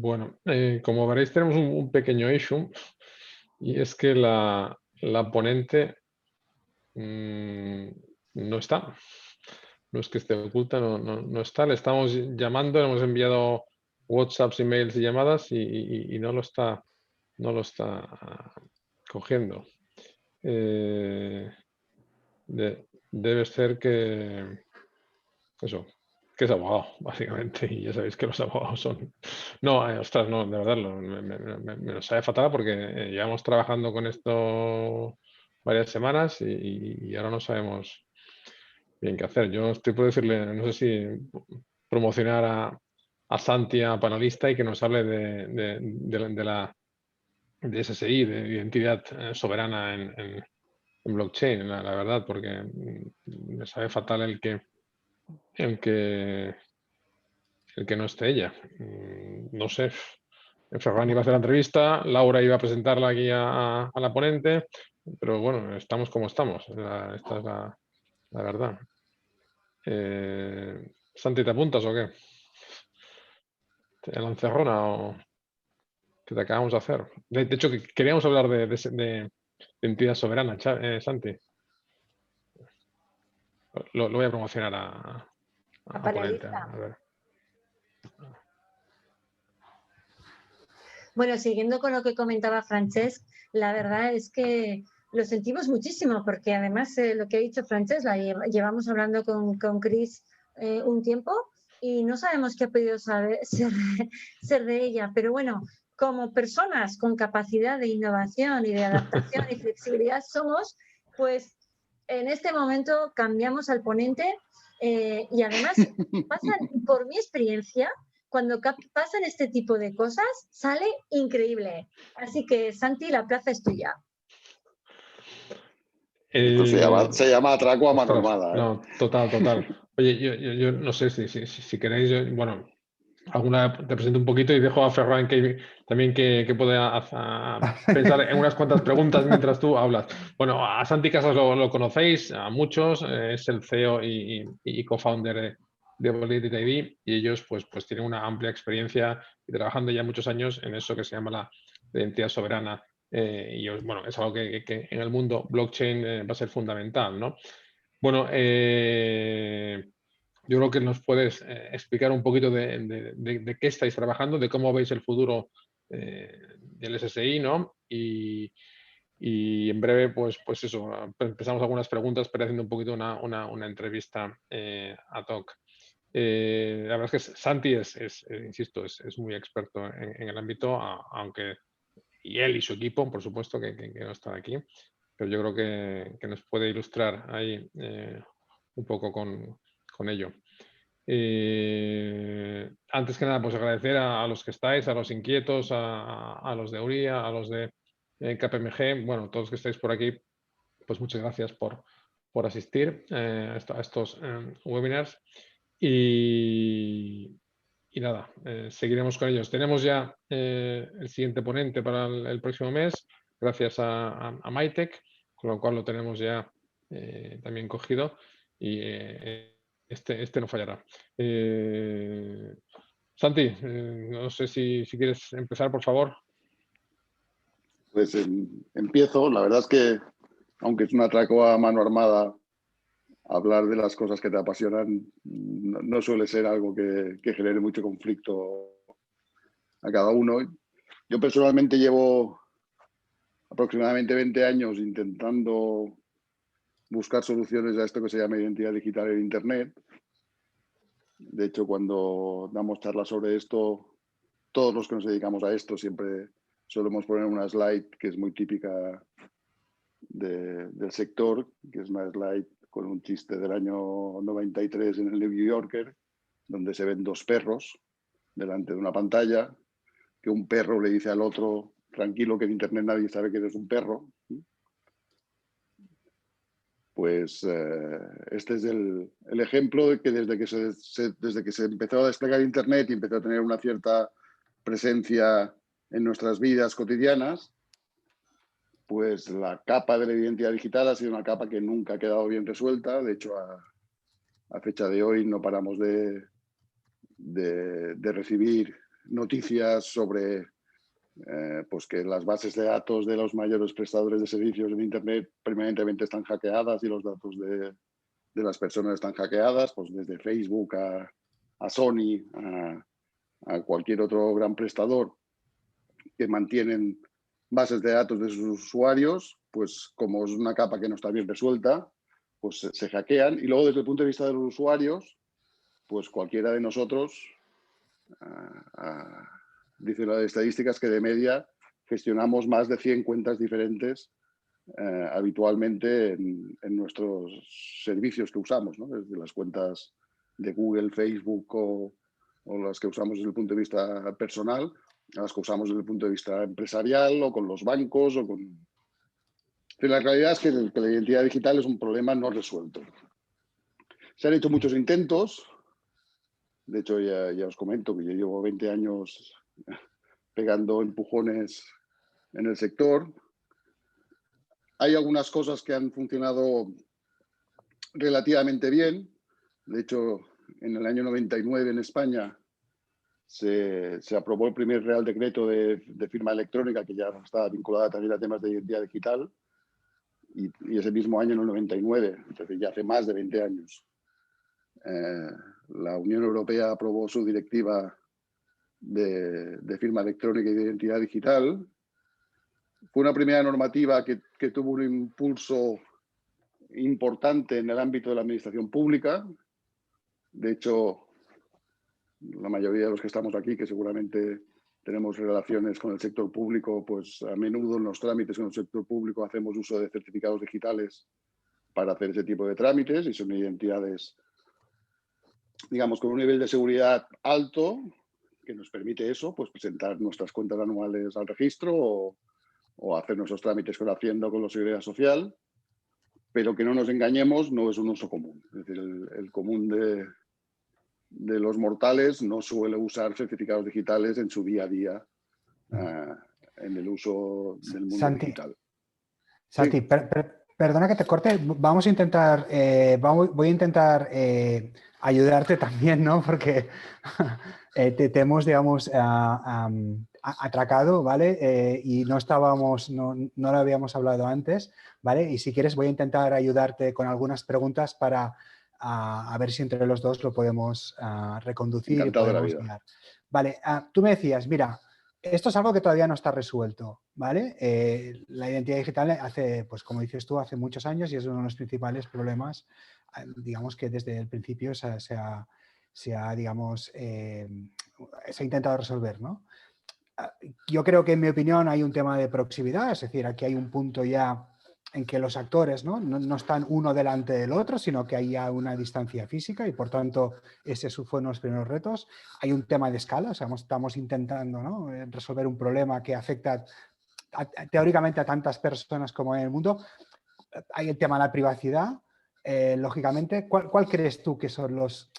Bueno, como veréis tenemos un pequeño issue y es que la ponente no está. No es que esté oculta, no está. Le estamos llamando, le hemos enviado WhatsApps, emails y llamadas y no lo está cogiendo. Debe ser que eso, que es abogado, básicamente, y ya sabéis que los abogados son... No, ostras, no, de verdad, me lo sabe fatal porque llevamos trabajando con esto varias semanas y ahora no sabemos bien qué hacer. Yo estoy por decirle, no sé si promocionar a Santi, a panelista, y que nos hable de SSI, de identidad soberana en blockchain, la verdad, porque me sabe fatal el que no esté ella. No sé. Ferran iba a hacer la entrevista, Laura iba a presentarla aquí a la ponente, pero bueno, estamos como estamos. Esta es la verdad. Santi, ¿te apuntas o qué? ¿En la encerrona o qué te acabamos de hacer? De hecho, queríamos hablar de entidad soberana, Santi. Lo voy a promocionar A a ponente. panelista. A ver. Bueno, siguiendo con lo que comentaba Francesc, la verdad es que lo sentimos muchísimo, porque además lo que ha dicho Francesc, llevamos hablando con Chris un tiempo y no sabemos qué ha podido ser de ella. Pero bueno, como personas con capacidad de innovación y de adaptación y flexibilidad somos, pues en este momento cambiamos al ponente y además pasan, por mi experiencia, cuando pasan este tipo de cosas, sale increíble. Así que, Santi, la plaza es tuya. Esto se llama atraco a mano armada. No, total. Oye, yo no sé si queréis, bueno, te presento un poquito y dejo a Ferran también que pueda pensar en unas cuantas preguntas mientras tú hablas. Bueno, a Santi Casas lo conocéis, a muchos, es el CEO y co-founder de Volatility ID, y ellos pues tienen una amplia experiencia y trabajando ya muchos años en eso que se llama la identidad soberana. Y bueno, es algo que en el mundo blockchain va a ser fundamental, ¿no? Bueno, yo creo que nos puedes explicar un poquito de qué estáis trabajando, de cómo veis el futuro del SSI, ¿no? Y en breve, pues eso, empezamos algunas preguntas, pero haciendo un poquito una entrevista ad hoc. La verdad es que Santi insisto, es muy experto en el ámbito, aunque y él y su equipo, por supuesto, que no están aquí, pero yo creo que nos puede ilustrar ahí un poco con ello. Antes que nada, pues agradecer a los que estáis, a los inquietos, a los de URIA, a los de KPMG, bueno, todos los que estáis por aquí, pues muchas gracias por asistir a estos webinars y nada, seguiremos con ellos. Tenemos ya el siguiente ponente para el próximo mes, gracias a Mytech, con lo cual lo tenemos ya también cogido y este no fallará. Santi, no sé si quieres empezar, por favor. Pues empiezo. La verdad es que, aunque es un atraco a mano armada, hablar de las cosas que te apasionan no suele ser algo que genere mucho conflicto a cada uno. Yo personalmente llevo aproximadamente 20 años intentando buscar soluciones a esto que se llama identidad digital en Internet. De hecho, cuando damos charlas sobre esto, todos los que nos dedicamos a esto siempre solemos poner una slide que es muy típica del sector, que es una slide con un chiste del año 93 en el New Yorker, donde se ven dos perros delante de una pantalla, que un perro le dice al otro, tranquilo, que en Internet nadie sabe que eres un perro. Pues este es el ejemplo de que desde que se empezó a desplegar Internet y empezó a tener una cierta presencia en nuestras vidas cotidianas, pues la capa de la identidad digital ha sido una capa que nunca ha quedado bien resuelta. De hecho, a fecha de hoy no paramos de recibir noticias sobre pues que las bases de datos de los mayores prestadores de servicios en Internet permanentemente están hackeadas y los datos de las personas están hackeadas, pues desde Facebook a Sony, a cualquier otro gran prestador que mantienen bases de datos de sus usuarios, pues como es una capa que no está bien resuelta, pues se hackean. Y luego desde el punto de vista de los usuarios, pues cualquiera de nosotros, dice las estadísticas que de media gestionamos más de 100 cuentas diferentes habitualmente en nuestros servicios que usamos, ¿no? Desde las cuentas de Google, Facebook o las que usamos desde el punto de vista personal, a las que usamos desde el punto de vista empresarial o con los bancos o con... Pero la realidad es que la identidad digital es un problema no resuelto. Se han hecho muchos intentos. De hecho, ya os comento que yo llevo 20 años pegando empujones en el sector. Hay algunas cosas que han funcionado relativamente bien. De hecho, en el año 99 en España se aprobó el primer Real Decreto de firma electrónica, que ya estaba vinculada también a temas de identidad digital. Y ese mismo año, en el 99, entonces ya hace más de 20 años, la Unión Europea aprobó su directiva de firma electrónica y de identidad digital. Fue una primera normativa que tuvo un impulso importante en el ámbito de la administración pública. De hecho, la mayoría de los que estamos aquí, que seguramente tenemos relaciones con el sector público, pues a menudo en los trámites con el sector público hacemos uso de certificados digitales para hacer ese tipo de trámites, y son identidades, digamos, con un nivel de seguridad alto que nos permite eso, pues presentar nuestras cuentas anuales al registro o hacer nuestros trámites con Hacienda o con la Seguridad Social, pero que no nos engañemos, no es un uso común. Es decir, el común de los mortales no suele usar certificados digitales en su día a día en el uso del mundo digital. Santi, sí. Perdona que te corte, vamos a intentar, voy a intentar ayudarte también, ¿no? Porque te hemos, digamos, atracado, ¿vale? Y no lo habíamos hablado antes, ¿vale? Y si quieres voy a intentar ayudarte con algunas preguntas para a ver si entre los dos lo podemos reconducir. Encantado y podemos de la vida. guiar. Vale, tú me decías, mira, esto es algo que todavía no está resuelto, ¿vale? La identidad digital hace, pues como dices tú, hace muchos años y es uno de los principales problemas, digamos que desde el principio se ha intentado resolver, ¿no? Yo creo que en mi opinión hay un tema de proximidad, es decir, aquí hay un punto ya en que los actores no están uno delante del otro, sino que hay ya una distancia física y por tanto ese fue uno de los primeros retos. Hay un tema de escala, o sea, estamos intentando, ¿no?, resolver un problema que afecta teóricamente a tantas personas como en el mundo. Hay el tema de la privacidad, lógicamente. ¿Cuál crees tú que son los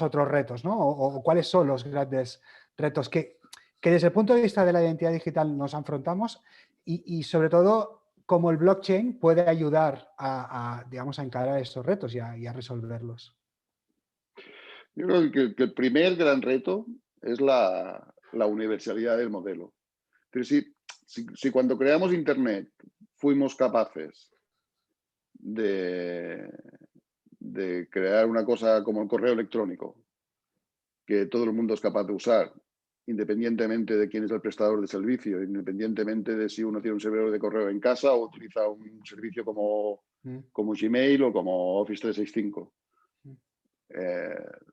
otros retos, ¿no? O cuáles son los grandes retos que desde el punto de vista de la identidad digital nos afrontamos y sobre todo cómo el blockchain puede ayudar digamos, a encarar estos retos y a resolverlos? Yo creo que el primer gran reto es la universalidad del modelo. Pero si cuando creamos Internet fuimos capaces de crear una cosa como el correo electrónico, que todo el mundo es capaz de usar, independientemente de quién es el prestador de servicio, independientemente de si uno tiene un servidor de correo en casa o utiliza un servicio como Gmail o como Office 365.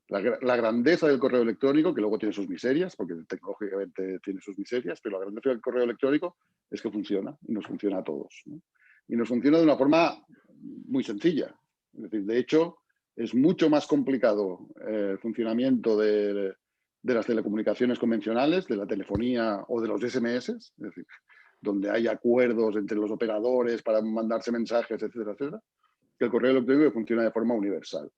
La grandeza del correo electrónico, que luego tiene sus miserias, porque tecnológicamente tiene sus miserias, pero la grandeza del correo electrónico es que funciona y nos funciona a todos, ¿no? Y nos funciona de una forma muy sencilla. Es decir, de hecho, es mucho más complicado el funcionamiento de las telecomunicaciones convencionales, de la telefonía o de los SMS, es decir, donde hay acuerdos entre los operadores para mandarse mensajes, etcétera, etcétera, que el correo electrónico funciona de forma universal.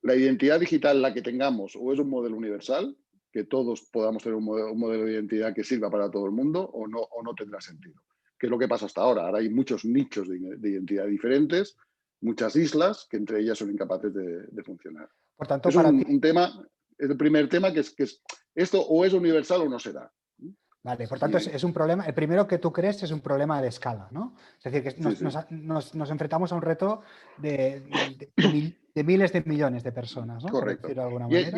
La identidad digital, la que tengamos, o es un modelo universal, que todos podamos tener un modelo de identidad que sirva para todo el mundo, o no tendrá sentido. ¿Qué es lo que pasa hasta ahora? Ahora hay muchos nichos de identidad diferentes, muchas islas que entre ellas son incapaces de funcionar. Por tanto, es un tema el primer tema, que es esto o es universal o no será. Vale, por tanto es un problema, el primero que tú crees es un problema de escala, ¿no? Es decir, que nos enfrentamos a un reto de miles de millones de personas, ¿no? Correcto. Por decirlo de alguna manera.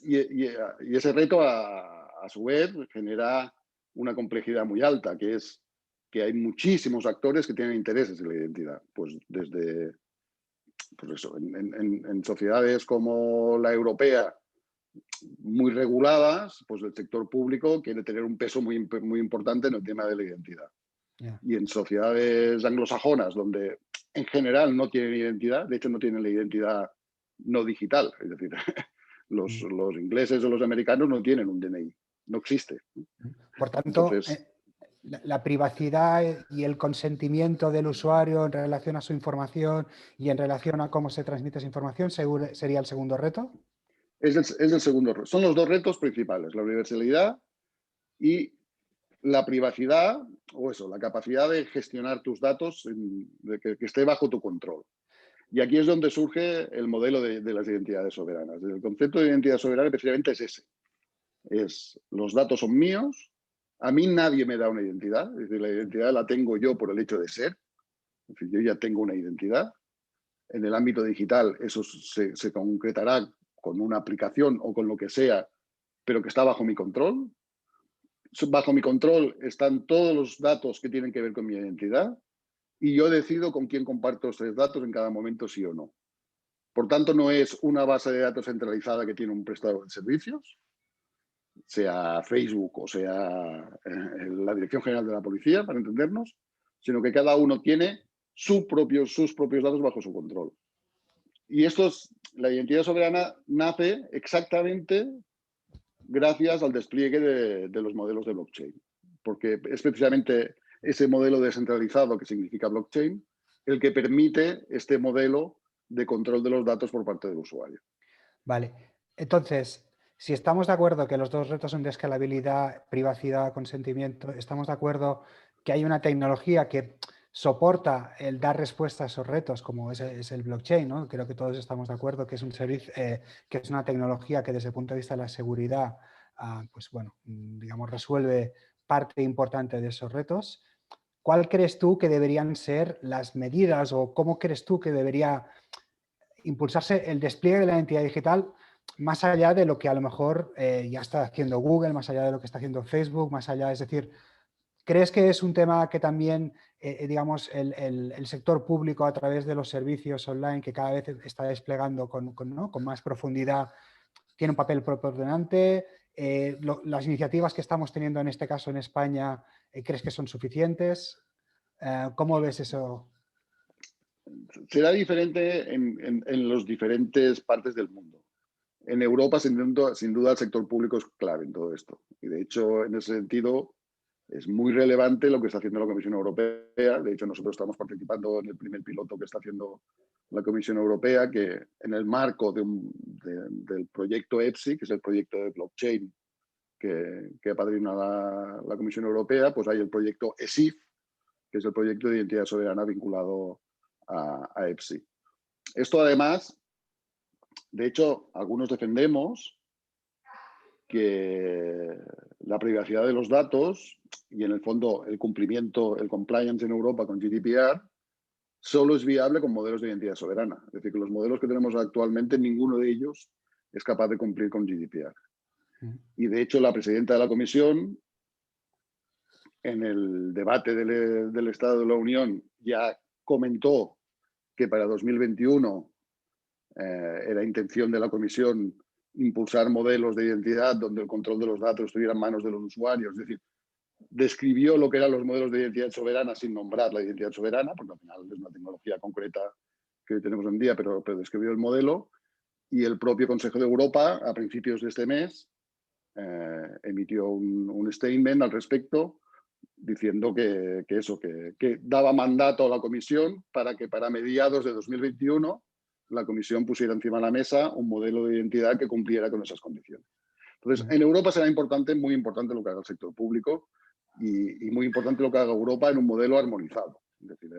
Y ese reto, a su vez, genera una complejidad muy alta, que es que hay muchísimos actores que tienen intereses en la identidad. Pues desde, pues eso, en sociedades como la europea, muy reguladas, pues el sector público quiere tener un peso muy importante en el tema de la identidad. Yeah. Y en sociedades anglosajonas, donde en general no tienen identidad, de hecho no tienen la identidad no digital, es decir, los ingleses o los americanos no tienen un DNI, no existe. Por tanto, entonces, la privacidad y el consentimiento del usuario en relación a su información y en relación a cómo se transmite esa información sería el segundo reto. Es el segundo reto. Son los dos retos principales, la universalidad y la privacidad, o eso, la capacidad de gestionar tus datos, de que esté bajo tu control. Y aquí es donde surge el modelo de las identidades soberanas. El concepto de identidad soberana precisamente es ese. Es, los datos son míos, a mí nadie me da una identidad, es decir, la identidad la tengo yo por el hecho de ser, es decir, yo ya tengo una identidad. En el ámbito digital eso se concretará con una aplicación o con lo que sea, pero que está bajo mi control. Bajo mi control están todos los datos que tienen que ver con mi identidad y yo decido con quién comparto estos datos en cada momento, sí o no. Por tanto, no es una base de datos centralizada que tiene un prestador de servicios, sea Facebook o sea la Dirección General de la Policía, para entendernos, sino que cada uno tiene sus propios datos bajo su control. Y la identidad soberana nace exactamente gracias al despliegue de los modelos de blockchain, porque es precisamente ese modelo descentralizado que significa blockchain el que permite este modelo de control de los datos por parte del usuario. Vale, entonces, si estamos de acuerdo que los dos retos son de escalabilidad, privacidad, consentimiento, estamos de acuerdo que hay una tecnología que soporta el dar respuesta a esos retos, como es el blockchain, ¿no? Creo que todos estamos de acuerdo que es un servicio, que es una tecnología que desde el punto de vista de la seguridad, pues bueno, digamos, resuelve parte importante de esos retos. ¿Cuál crees tú que deberían ser las medidas o cómo crees tú que debería impulsarse el despliegue de la identidad digital más allá de lo que a lo mejor ya está haciendo Google, más allá de lo que está haciendo Facebook, más allá, es decir, ¿crees que es un tema que también, digamos, el sector público a través de los servicios online que cada vez está desplegando con más profundidad tiene un papel preponderante? ¿Las iniciativas que estamos teniendo en este caso en España, crees que son suficientes? ¿Cómo ves eso? Será diferente en las diferentes partes del mundo. En Europa, sin duda, el sector público es clave en todo esto. Y de hecho, en ese sentido, es muy relevante lo que está haciendo la Comisión Europea. De hecho, nosotros estamos participando en el primer piloto que está haciendo la Comisión Europea, que en el marco del proyecto EPSI, que es el proyecto de blockchain que apadrina la Comisión Europea, pues hay el proyecto ESIF, que es el proyecto de identidad soberana vinculado a EPSI. Esto además, de hecho, algunos defendemos que la privacidad de los datos y en el fondo el cumplimiento, el compliance en Europa con GDPR, solo es viable con modelos de identidad soberana. Es decir, que los modelos que tenemos actualmente, ninguno de ellos es capaz de cumplir con GDPR. Y de hecho, la presidenta de la Comisión, en el debate del Estado de la Unión, ya comentó que para 2021 era intención de la Comisión impulsar modelos de identidad donde el control de los datos estuviera en manos de los usuarios. Es decir, describió lo que eran los modelos de identidad soberana sin nombrar la identidad soberana, porque al final es una tecnología concreta que tenemos hoy en día, pero describió el modelo. Y el propio Consejo de Europa, a principios de este mes, emitió un statement al respecto, diciendo que daba mandato a la Comisión para que para mediados de 2021 la Comisión pusiera encima de la mesa un modelo de identidad que cumpliera con esas condiciones. Entonces, en Europa será muy importante lo que haga el sector público y muy importante lo que haga Europa en un modelo armonizado. Es decir,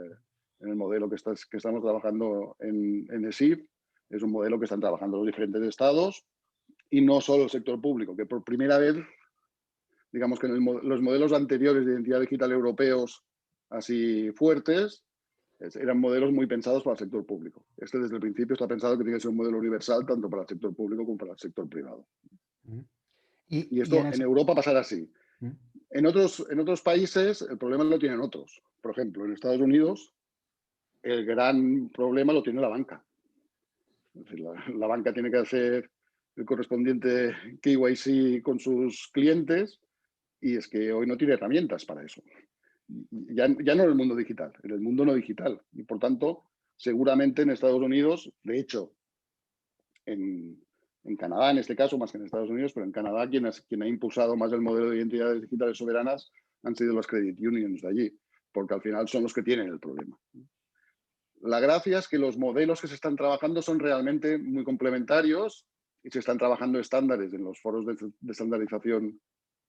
en el modelo que estamos trabajando en ESIF, es un modelo que están trabajando los diferentes estados y no solo el sector público, que por primera vez, digamos que en los modelos anteriores de identidad digital europeos así fuertes, eran modelos muy pensados para el sector público. Este desde el principio está pensado que tiene que ser un modelo universal tanto para el sector público como para el sector privado. Y esto en Europa pasará así. En otros países el problema lo tienen otros. Por ejemplo, en Estados Unidos el gran problema lo tiene la banca. Es decir, la banca tiene que hacer el correspondiente KYC con sus clientes y es que hoy no tiene herramientas para eso. Ya no en el mundo digital, en el mundo no digital. Y por tanto, seguramente en Estados Unidos, de hecho, en Canadá en este caso, más que en Estados Unidos, pero en Canadá quien ha impulsado más el modelo de identidades digitales soberanas han sido los credit unions de allí, porque al final son los que tienen el problema. La gracia es que los modelos que se están trabajando son realmente muy complementarios y se están trabajando estándares en los foros de estandarización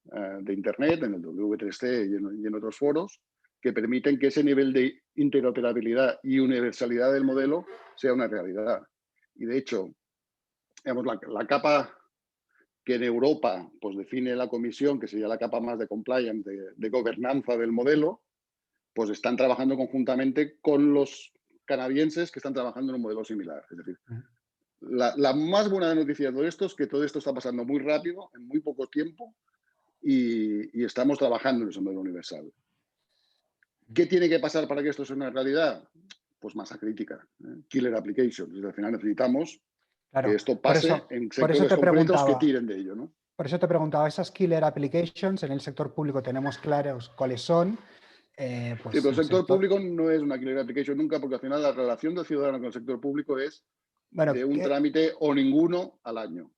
de Internet, en el W3C y en otros foros, que permiten que ese nivel de interoperabilidad y universalidad del modelo sea una realidad. Y de hecho, digamos, la capa que en Europa pues, define la comisión, que sería la capa más de compliance, de gobernanza del modelo, pues están trabajando conjuntamente con los canadienses que están trabajando en un modelo similar. Es decir, la más buena noticia de todo esto es que todo esto está pasando muy rápido, en muy poco tiempo, y estamos trabajando en ese modelo universal. ¿Qué tiene que pasar para que esto sea una realidad? Pues masa crítica, killer applications. Al final necesitamos que esto pase en sectores concretos que tiren de ello, ¿no? Por eso te preguntaba, esas killer applications en el sector público tenemos claros cuáles son. Pues sí, pero el sector público no es una killer application nunca, porque al final la relación del ciudadano con el sector público es de un trámite o ninguno al año.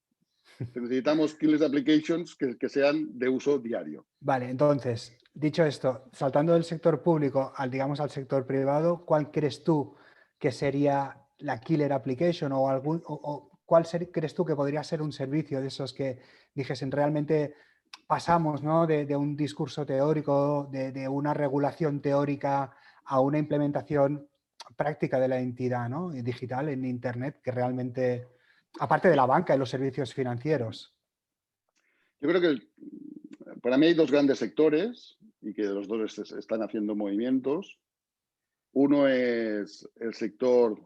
Necesitamos killer applications que sean de uso diario. Vale, entonces, dicho esto, saltando del sector público digamos, al sector privado, ¿cuál crees tú que sería la killer application o cuál crees tú que podría ser un servicio de esos que dijesen realmente pasamos, ¿no? de un discurso teórico, de una regulación teórica a una implementación práctica de la entidad, ¿no? digital en Internet que realmente, aparte de la banca y los servicios financieros? Yo creo que para mí hay dos grandes sectores y que los dos están haciendo movimientos. Uno es el sector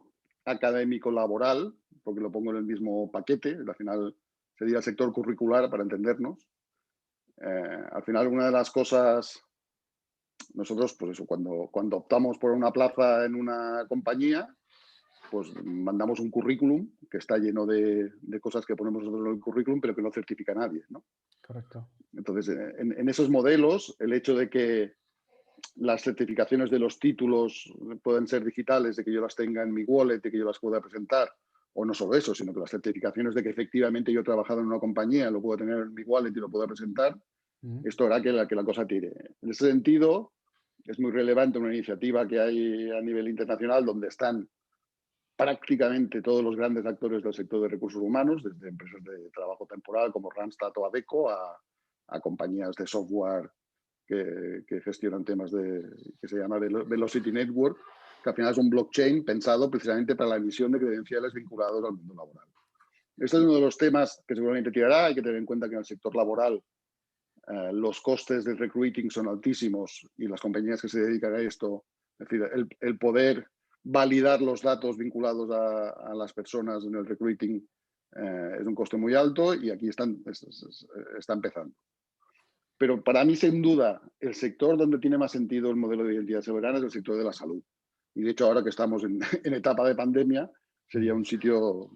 académico laboral, porque lo pongo en el mismo paquete, al final sería el sector curricular para entendernos. Al final una de las cosas, nosotros pues eso, cuando optamos por una plaza en una compañía, pues mandamos un currículum que está lleno de cosas que ponemos nosotros en el currículum, pero que no certifica nadie, ¿no? Correcto. Entonces, en esos modelos, el hecho de que las certificaciones de los títulos pueden ser digitales, de que yo las tenga en mi wallet, de que yo las pueda presentar, o no solo eso, sino que las certificaciones de que efectivamente yo he trabajado en una compañía, lo puedo tener en mi wallet y lo puedo presentar, esto hará que la cosa tire. En ese sentido, es muy relevante una iniciativa que hay a nivel internacional donde están prácticamente todos los grandes actores del sector de recursos humanos, desde empresas de trabajo temporal como Randstad o Adecco a compañías de software que gestionan temas que se llama Velocity Network, que al final es un blockchain pensado precisamente para la emisión de credenciales vinculados al mundo laboral. Este es uno de los temas que seguramente tirará. Hay que tener en cuenta que en el sector laboral los costes del recruiting son altísimos y las compañías que se dedican a esto, es decir, el poder validar los datos vinculados a las personas en el recruiting es un coste muy alto y aquí está empezando. Pero para mí, sin duda, el sector donde tiene más sentido el modelo de identidad soberana es el sector de la salud. Y de hecho, ahora que estamos en etapa de pandemia, sería un sitio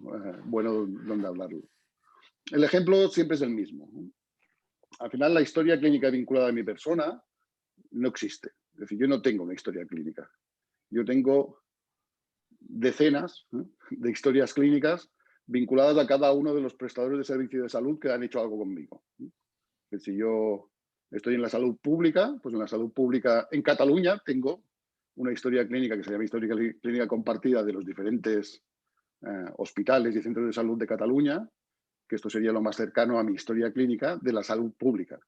bueno donde hablarlo. El ejemplo siempre es el mismo. Al final, la historia clínica vinculada a mi persona no existe. Es decir, yo no tengo una historia clínica. Yo tengo decenas de historias clínicas vinculadas a cada uno de los prestadores de servicios de salud que han hecho algo conmigo. Si yo estoy en la salud pública, pues en la salud pública en Cataluña tengo una historia clínica que se llama historia clínica compartida de los diferentes hospitales y centros de salud de Cataluña, que esto sería lo más cercano a mi historia clínica de la salud pública.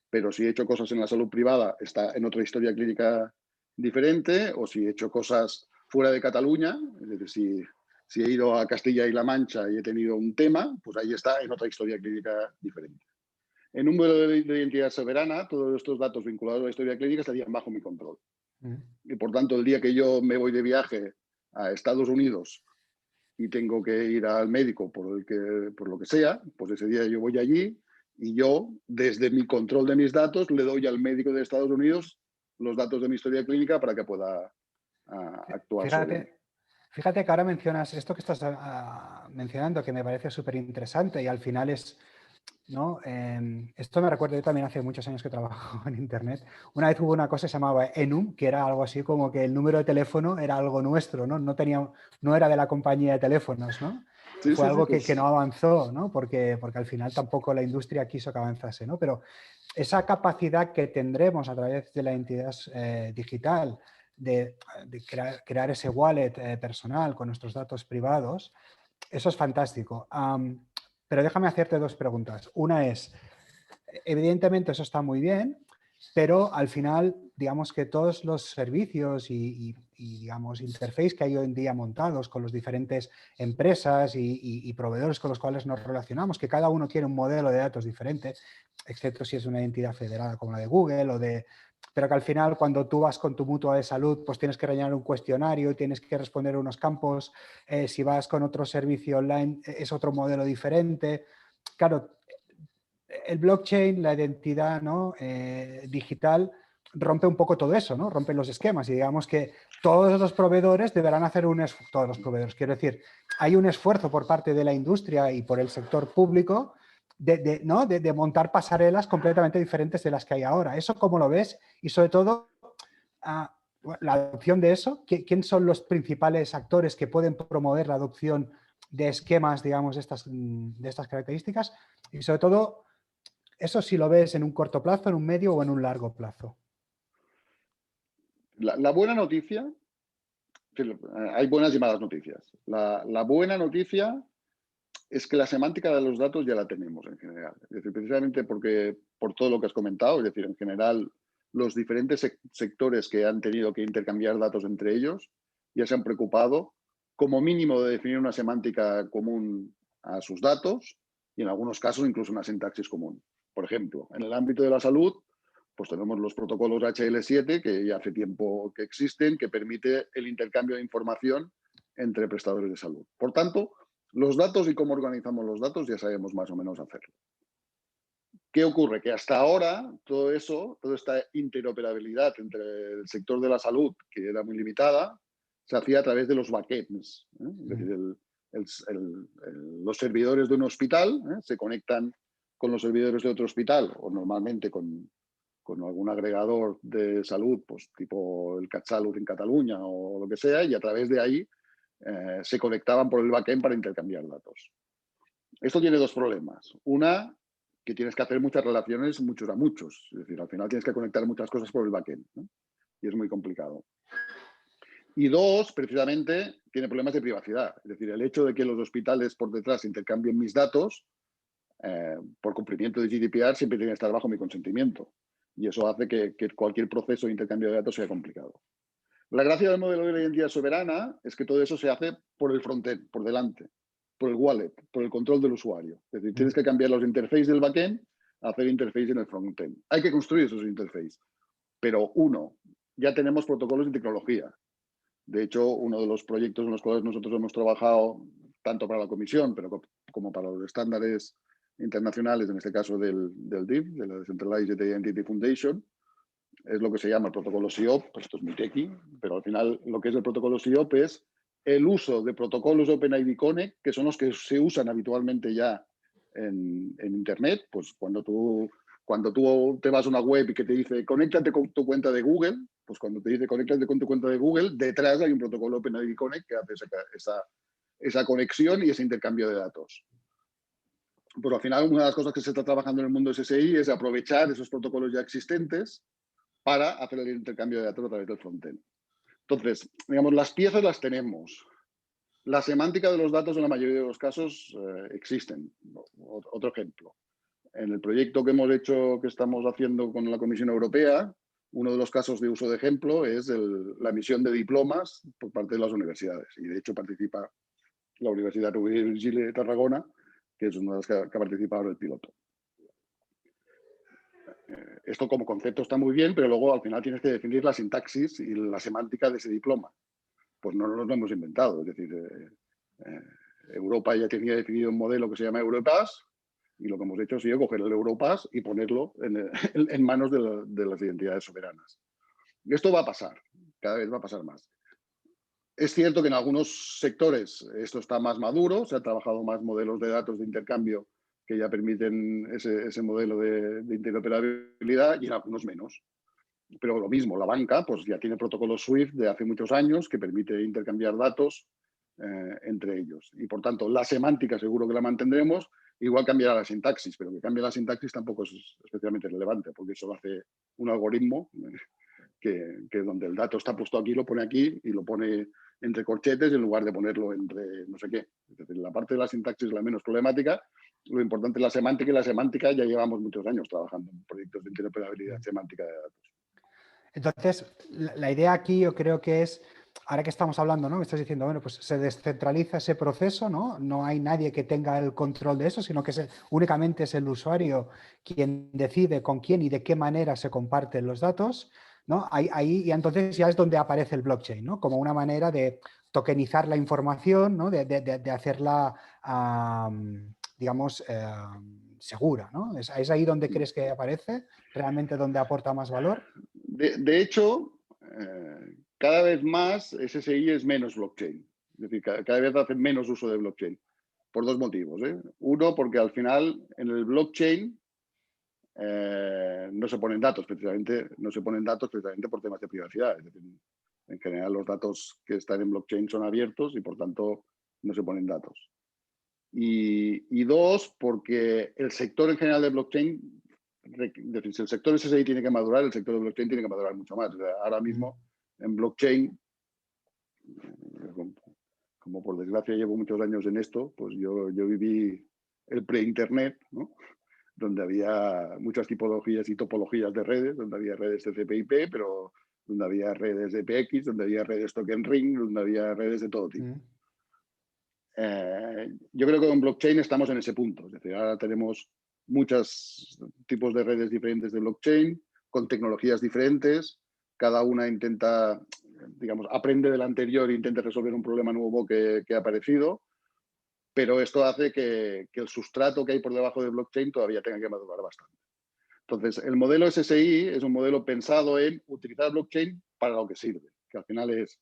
Pero si he hecho cosas en la salud privada, está en otra historia clínica diferente, o si he hecho cosas fuera de Cataluña, es decir, Si he ido a Castilla y La Mancha y he tenido un tema, pues ahí está en otra historia clínica diferente. En un modelo de identidad soberana, todos estos datos vinculados a la historia clínica estarían bajo mi control. Y por tanto, el día que yo me voy de viaje a Estados Unidos y tengo que ir al médico por lo que sea, pues ese día yo voy allí y yo, desde mi control de mis datos, le doy al médico de Estados Unidos los datos de mi historia clínica para que pueda actuar sobre mí. Fíjate que ahora mencionas esto que estás mencionando, que me parece súper interesante y al final es, ¿no? Esto me recuerda, yo también hace muchos años que trabajo en Internet. Una vez hubo una cosa que se llamaba Enum, que era algo así como que el número de teléfono era algo nuestro, ¿no? No era de la compañía de teléfonos, ¿no? Sí, Fue algo pues... que no avanzó, ¿no? Porque al final tampoco la industria quiso que avanzase, ¿no? Pero esa capacidad que tendremos a través de la identidad digital de crear ese wallet personal con nuestros datos privados, eso es fantástico. Pero déjame hacerte dos preguntas. Una es, evidentemente eso está muy bien, pero al final, digamos que todos los servicios y digamos, interface que hay hoy en día montados con las diferentes empresas y proveedores con los cuales nos relacionamos, que cada uno quiere un modelo de datos diferente, excepto si es una entidad federada como la de Google pero que al final cuando tú vas con tu mutua de salud, pues tienes que rellenar un cuestionario, tienes que responder unos campos, si vas con otro servicio online es otro modelo diferente. Claro, el blockchain, la identidad, ¿no? Digital, rompe un poco todo eso, ¿no? Rompe los esquemas y digamos que todos los proveedores deberán hacer todos los proveedores, quiero decir, hay un esfuerzo por parte de la industria y por el sector público de montar pasarelas completamente diferentes de las que hay ahora. ¿Eso cómo lo ves? Y sobre todo, la adopción de eso, ¿quién son los principales actores que pueden promover la adopción de esquemas, digamos, de estas características? Y sobre todo, eso si lo ves en un corto plazo, en un medio o en un largo plazo. La buena noticia, hay buenas y malas noticias. La buena noticia es que la semántica de los datos ya la tenemos en general. Es decir, precisamente por todo lo que has comentado, es decir, en general, los diferentes sectores que han tenido que intercambiar datos entre ellos ya se han preocupado como mínimo de definir una semántica común a sus datos y en algunos casos incluso una sintaxis común. Por ejemplo, en el ámbito de la salud, pues tenemos los protocolos HL7 que ya hace tiempo que existen, que permite el intercambio de información entre prestadores de salud. Por tanto, los datos y cómo organizamos los datos ya sabemos más o menos hacerlo. ¿Qué ocurre? Que hasta ahora todo eso, toda esta interoperabilidad entre el sector de la salud, que era muy limitada, se hacía a través de los backends. Es decir, los servidores de un hospital se conectan con los servidores de otro hospital o normalmente con algún agregador de salud, pues tipo el CatSalut en Cataluña o lo que sea, y a través de ahí se conectaban por el backend para intercambiar datos. Esto tiene dos problemas. Una, que tienes que hacer muchas relaciones muchos a muchos. Es decir, al final tienes que conectar muchas cosas por el backend, ¿no? Y es muy complicado. Y dos, precisamente, tiene problemas de privacidad. Es decir, el hecho de que los hospitales por detrás intercambien mis datos, por cumplimiento de GDPR, siempre tiene que estar bajo mi consentimiento. Y eso hace que cualquier proceso de intercambio de datos sea complicado. La gracia del modelo de la identidad soberana es que todo eso se hace por el frontend, por delante, por el wallet, por el control del usuario. Es decir, tienes que cambiar los interfaces del backend a hacer interface en el frontend. Hay que construir esos interfaces. Pero ya tenemos protocolos de tecnología. De hecho, uno de los proyectos en los cuales nosotros hemos trabajado, tanto para la comisión, pero como para los estándares internacionales, en este caso del DIF, de la Decentralized Identity Foundation, es lo que se llama el protocolo SIOP. Pues esto es muy techy, pero al final lo que es el protocolo SIOP es el uso de protocolos OpenID Connect, que son los que se usan habitualmente ya en Internet. Pues cuando tú te vas a una web y que te dice conéctate con tu cuenta de Google, pues cuando te dice conéctate con tu cuenta de Google, detrás hay un protocolo OpenID Connect que hace esa conexión y ese intercambio de datos. Pues al final una de las cosas que se está trabajando en el mundo SSI es aprovechar esos protocolos ya existentes para hacer el intercambio de datos a través del frontend. Entonces, digamos, las piezas las tenemos. La semántica de los datos en la mayoría de los casos existen. Otro ejemplo. En el proyecto que hemos hecho, que estamos haciendo con la Comisión Europea, uno de los casos de uso de ejemplo es la emisión de diplomas por parte de las universidades. Y de hecho participa la Universidad Rovira i Virgili de Tarragona, que es una de las que ha participado en el piloto. Esto como concepto está muy bien, pero luego al final tienes que definir la sintaxis y la semántica de ese diploma. Pues no nos lo hemos inventado. Es decir, Europa ya tenía definido un modelo que se llama Europass, y lo que hemos hecho ha sido coger el Europass y ponerlo en manos de las identidades soberanas. Y esto va a pasar, cada vez va a pasar más. Es cierto que en algunos sectores esto está más maduro, se han trabajado más modelos de datos de intercambio que ya permiten ese modelo de interoperabilidad, y en algunos menos. Pero lo mismo, la banca pues ya tiene protocolos SWIFT de hace muchos años que permite intercambiar datos entre ellos. Y por tanto, la semántica seguro que la mantendremos, igual cambiará la sintaxis, pero que cambie la sintaxis tampoco es especialmente relevante, porque eso lo hace un algoritmo que donde el dato está puesto aquí, lo pone aquí y lo pone entre corchetes en lugar de ponerlo entre no sé qué. Es decir, la parte de la sintaxis es la menos problemática. Lo importante es la semántica, y la semántica ya llevamos muchos años trabajando en proyectos de interoperabilidad semántica de datos. Entonces, la idea aquí yo creo que es, ahora que estamos hablando, ¿no? Me estás diciendo, bueno, pues se descentraliza ese proceso, ¿no? No hay nadie que tenga el control de eso, sino que únicamente es el usuario quien decide con quién y de qué manera se comparten los datos, ¿no? Ahí y entonces ya es donde aparece el blockchain, ¿no? Como una manera de tokenizar la información, ¿no? De hacerla, digamos, segura, ¿no? ¿Es ahí donde crees que aparece? ¿Realmente donde aporta más valor? De hecho, cada vez más SSI es menos blockchain. Es decir, cada vez hacen menos uso de blockchain. Por dos motivos. Uno, porque al final en el blockchain no se ponen datos, precisamente por temas de privacidad. Es decir, en general los datos que están en blockchain son abiertos y por tanto no se ponen datos. Y dos, porque el sector en general de blockchain, si el sector SSI tiene que madurar, el sector de blockchain tiene que madurar mucho más. O sea, ahora mismo en blockchain, como por desgracia llevo muchos años en esto, pues yo viví el pre-internet, ¿no? Donde había muchas tipologías y topologías de redes, donde había redes TCP/IP, pero donde había redes de PX, donde había redes token ring, donde había redes de todo tipo. Yo creo que en blockchain estamos en ese punto. Es decir, ahora tenemos muchos tipos de redes diferentes de blockchain, con tecnologías diferentes. Cada una intenta, digamos, aprende del anterior e intenta resolver un problema nuevo que ha aparecido. Pero esto hace que el sustrato que hay por debajo de blockchain todavía tenga que madurar bastante. Entonces, el modelo SSI es un modelo pensado en utilizar blockchain para lo que sirve, que al final es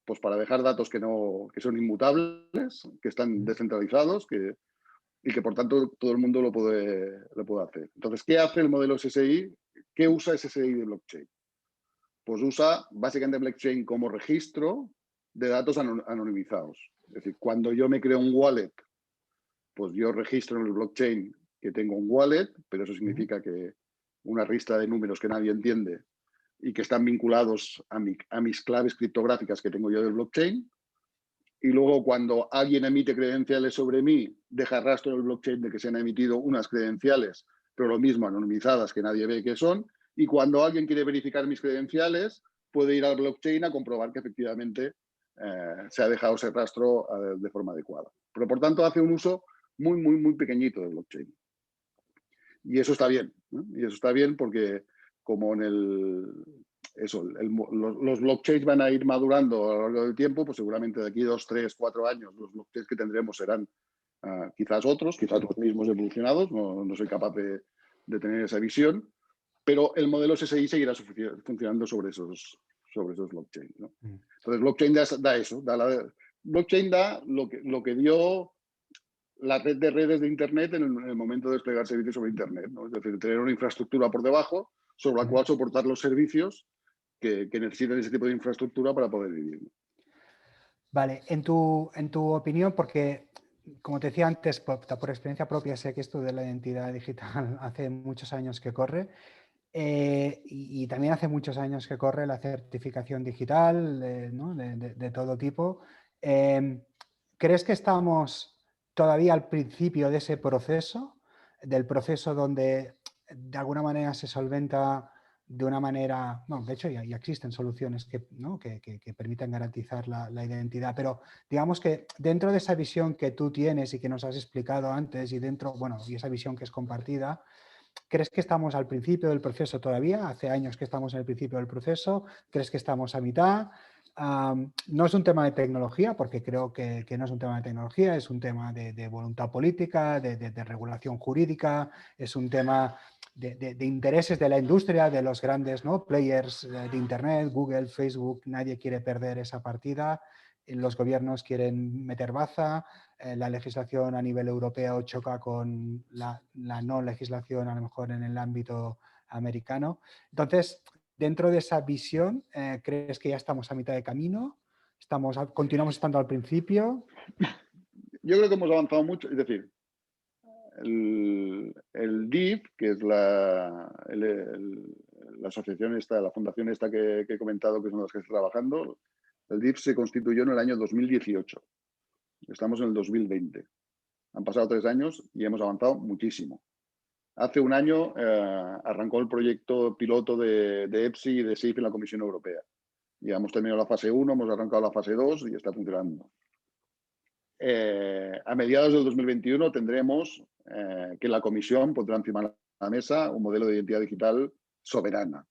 pues para dejar datos que son inmutables, que están descentralizados y que por tanto todo el mundo lo puede hacer. Entonces, ¿qué hace el modelo SSI? ¿Qué usa SSI de blockchain? Pues usa básicamente blockchain como registro de datos anonimizados. Es decir, cuando yo me creo un wallet, pues yo registro en el blockchain que tengo un wallet, pero eso significa que una lista de números que nadie entiende y que están vinculados a mis claves criptográficas que tengo yo del blockchain. Y luego cuando alguien emite credenciales sobre mí, deja rastro en el blockchain de que se han emitido unas credenciales, pero lo mismo anonimizadas que nadie ve qué son. Y cuando alguien quiere verificar mis credenciales, puede ir al blockchain a comprobar que efectivamente se ha dejado ese rastro de forma adecuada. Pero por tanto hace un uso muy, muy, muy pequeñito de blockchain. Y eso está bien, ¿no? Y eso está bien porque como los blockchains van a ir madurando a lo largo del tiempo, pues seguramente de aquí 2, 3, 4 años los blockchains que tendremos serán quizás otros, quizás los mismos evolucionados, no soy capaz de tener esa visión, pero el modelo SSI seguirá funcionando sobre esos blockchains, ¿no? Entonces, blockchain da eso, blockchain da lo que dio la red de redes de Internet en el momento de desplegar servicios sobre Internet, ¿no? Es decir, tener una infraestructura por debajo sobre la cual soportar los servicios que necesitan ese tipo de infraestructura para poder vivir. Vale, en tu opinión, porque como te decía antes, por experiencia propia sé que esto de la identidad digital hace muchos años que corre y también hace muchos años que corre la certificación digital, ¿no? de todo tipo. ¿Crees que estamos todavía al principio de ese proceso, del proceso donde de alguna manera se solventa de una manera, bueno, de hecho ya existen soluciones que, ¿no? que permiten garantizar la identidad, pero digamos que dentro de esa visión que tú tienes y que nos has explicado antes y dentro, bueno, y esa visión que es compartida, ¿crees que estamos al principio del proceso todavía? ¿Hace años que estamos en el principio del proceso? ¿Crees que estamos a mitad? No es un tema de tecnología, porque creo que no es un tema de tecnología, es un tema de voluntad política, de regulación jurídica, es un tema de intereses de la industria, de los grandes, ¿no? players de Internet, Google, Facebook, nadie quiere perder esa partida, los gobiernos quieren meter baza, la legislación a nivel europeo choca con la no legislación a lo mejor en el ámbito americano. Entonces, dentro de esa visión, ¿crees que ya estamos a mitad de camino? ¿Continuamos estando al principio? Yo creo que hemos avanzado mucho, es decir, el DIF, que es la asociación esta, la fundación esta que he comentado, que son las que está trabajando, el DIF se constituyó en el año 2018. Estamos en el 2020. Han pasado 3 años y hemos avanzado muchísimo. Hace un año arrancó el proyecto piloto de EPSI y de SAFE en la Comisión Europea. Ya hemos terminado la fase 1, hemos arrancado la fase 2 y está funcionando. A mediados del 2021 tendremos que la Comisión pondrá encima de la mesa un modelo de identidad digital soberana.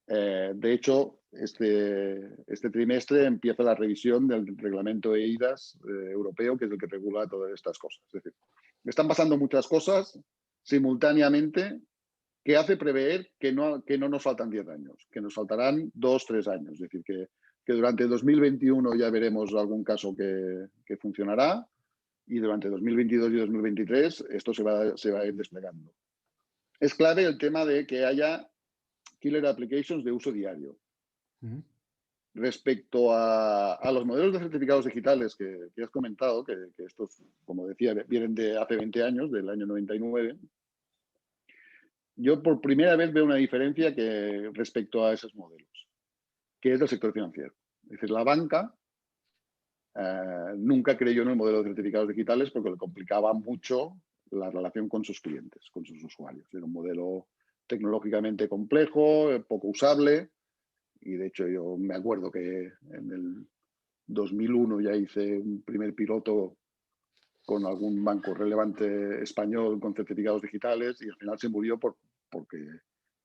De hecho, este trimestre empieza la revisión del reglamento EIDAS europeo, que es el que regula todas estas cosas. Es decir, están pasando muchas cosas simultáneamente que hace prever que no nos faltan 10 años, que nos faltarán 2, 3 años. Es decir, que durante 2021 ya veremos algún caso que funcionará y durante 2022 y 2023 esto se va a ir desplegando. Es clave el tema de que haya killer applications de uso diario. Respecto a los modelos de certificados digitales que has comentado, que estos, como decía, vienen de hace 20 años, del año 99, yo por primera vez veo una diferencia respecto a esos modelos, que es el sector financiero. Es decir, la banca nunca creyó en el modelo de certificados digitales porque le complicaba mucho la relación con sus clientes, con sus usuarios. Era un modelo tecnológicamente complejo, poco usable, y de hecho yo me acuerdo que en el 2001 ya hice un primer piloto con algún banco relevante español con certificados digitales y al final se murió porque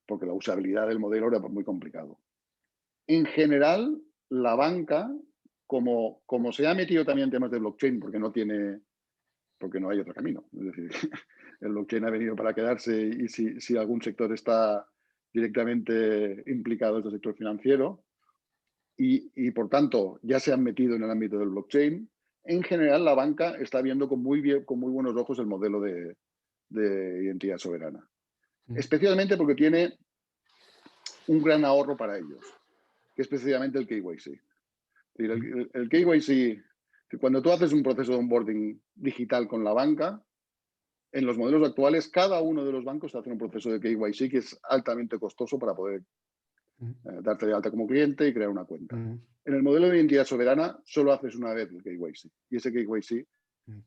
la usabilidad del modelo era muy complicado. En general, la banca, como se ha metido también en temas de blockchain, porque no hay otro camino. Es decir, el blockchain ha venido para quedarse y si algún sector está directamente implicado es el sector financiero y por tanto ya se han metido en el ámbito del blockchain, en general la banca está viendo con muy buenos ojos el modelo de identidad soberana. Especialmente porque tiene un gran ahorro para ellos, que es precisamente el KYC. El KYC, cuando tú haces un proceso de onboarding digital con la banca, en los modelos actuales, cada uno de los bancos hace un proceso de KYC que es altamente costoso para poder darte de alta como cliente y crear una cuenta. En el modelo de identidad soberana solo haces una vez el KYC y ese KYC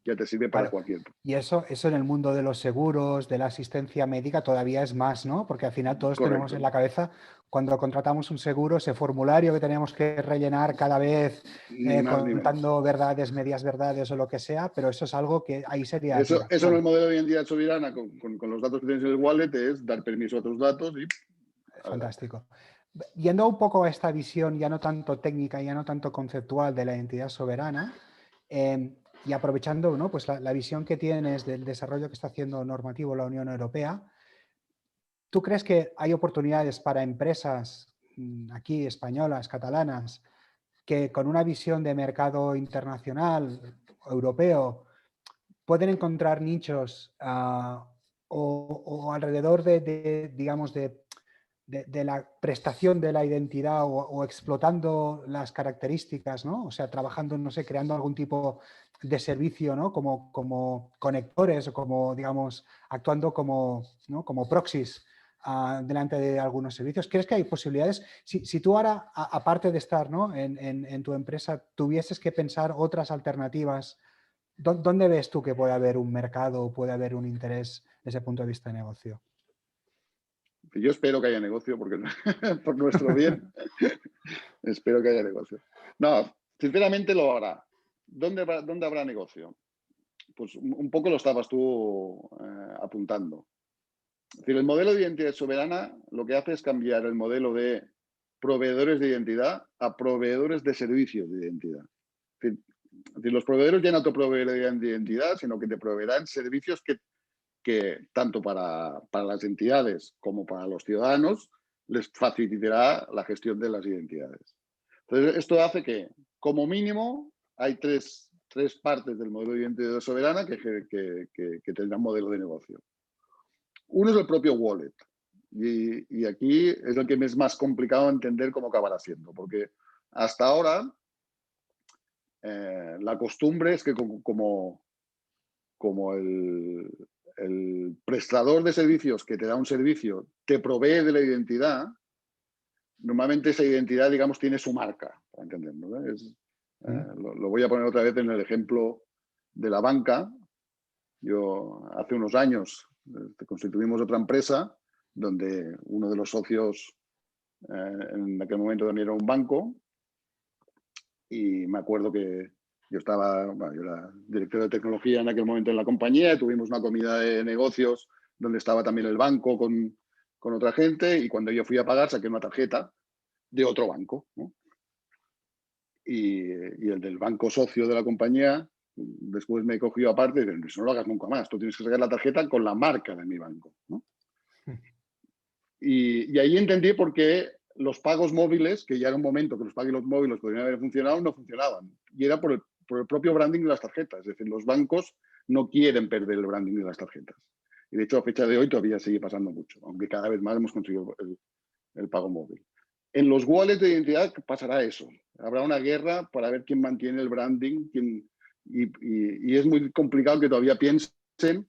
ya te sirve para cualquier. Y eso en el mundo de los seguros, de la asistencia médica, todavía es más, ¿no? Porque al final todos tenemos en la cabeza, cuando contratamos un seguro, ese formulario que tenemos que rellenar cada vez contando verdades, medias verdades o lo que sea, pero eso es algo que ahí sería... Eso en el modelo de identidad soberana, con los datos que tienes en el wallet, es dar permiso a otros datos y... Fantástico. Yendo un poco a esta visión ya no tanto técnica, ya no tanto conceptual de la identidad soberana, y aprovechando, ¿no? Pues la visión que tienes del desarrollo que está haciendo normativo la Unión Europea, ¿tú crees que hay oportunidades para empresas aquí, españolas, catalanas, que con una visión de mercado internacional, europeo, pueden encontrar nichos o alrededor digamos, de la prestación de la identidad o explotando las características, ¿no? O sea, trabajando, no sé, creando algún tipo de servicio, ¿no? Como conectores o como, digamos, actuando como, ¿no? Como proxies delante de algunos servicios. ¿Crees que hay posibilidades? Si tú ahora, aparte de estar, ¿no? en tu empresa, tuvieses que pensar otras alternativas, ¿dónde ves tú que puede haber un mercado o puede haber un interés desde el punto de vista de negocio? Yo espero que haya negocio, porque por nuestro bien, espero que haya negocio. No, sinceramente lo habrá. ¿Dónde habrá negocio? Pues un poco lo estabas tú apuntando. Es decir, el modelo de identidad soberana lo que hace es cambiar el modelo de proveedores de identidad a proveedores de servicios de identidad. Es decir, los proveedores ya no te proveerán de identidad, sino que te proveerán servicios que tanto para las entidades como para los ciudadanos les facilitará la gestión de las identidades. Entonces, esto hace que, como mínimo, hay tres partes del modelo de identidad soberana que tendrán modelo de negocio. Uno es el propio wallet. Y aquí es el que me es más complicado entender cómo acabará siendo, porque hasta ahora la costumbre es que como el prestador de servicios que te da un servicio te provee de la identidad, normalmente esa identidad, digamos, tiene su marca, para entenderlo, ¿no? Lo voy a poner otra vez en el ejemplo de la banca. Yo hace unos años constituimos otra empresa donde uno de los socios en aquel momento también era un banco, y me acuerdo que yo era director de tecnología en aquel momento en la compañía, tuvimos una comida de negocios donde estaba también el banco con otra gente, y cuando yo fui a pagar saqué una tarjeta de otro banco, ¿no? Y el del banco socio de la compañía después me cogió aparte y dice, eso no lo hagas nunca más, tú tienes que sacar la tarjeta con la marca de mi banco, ¿no? Y ahí entendí por qué los pagos móviles, que ya era un momento que los pagos móviles podrían haber funcionado, no funcionaban. Y era por el propio branding de las tarjetas. Es decir, los bancos no quieren perder el branding de las tarjetas. Y de hecho, a fecha de hoy todavía sigue pasando mucho, aunque cada vez más hemos conseguido el pago móvil. En los wallets de identidad pasará eso. Habrá una guerra para ver quién mantiene el branding, y es muy complicado que todavía piensen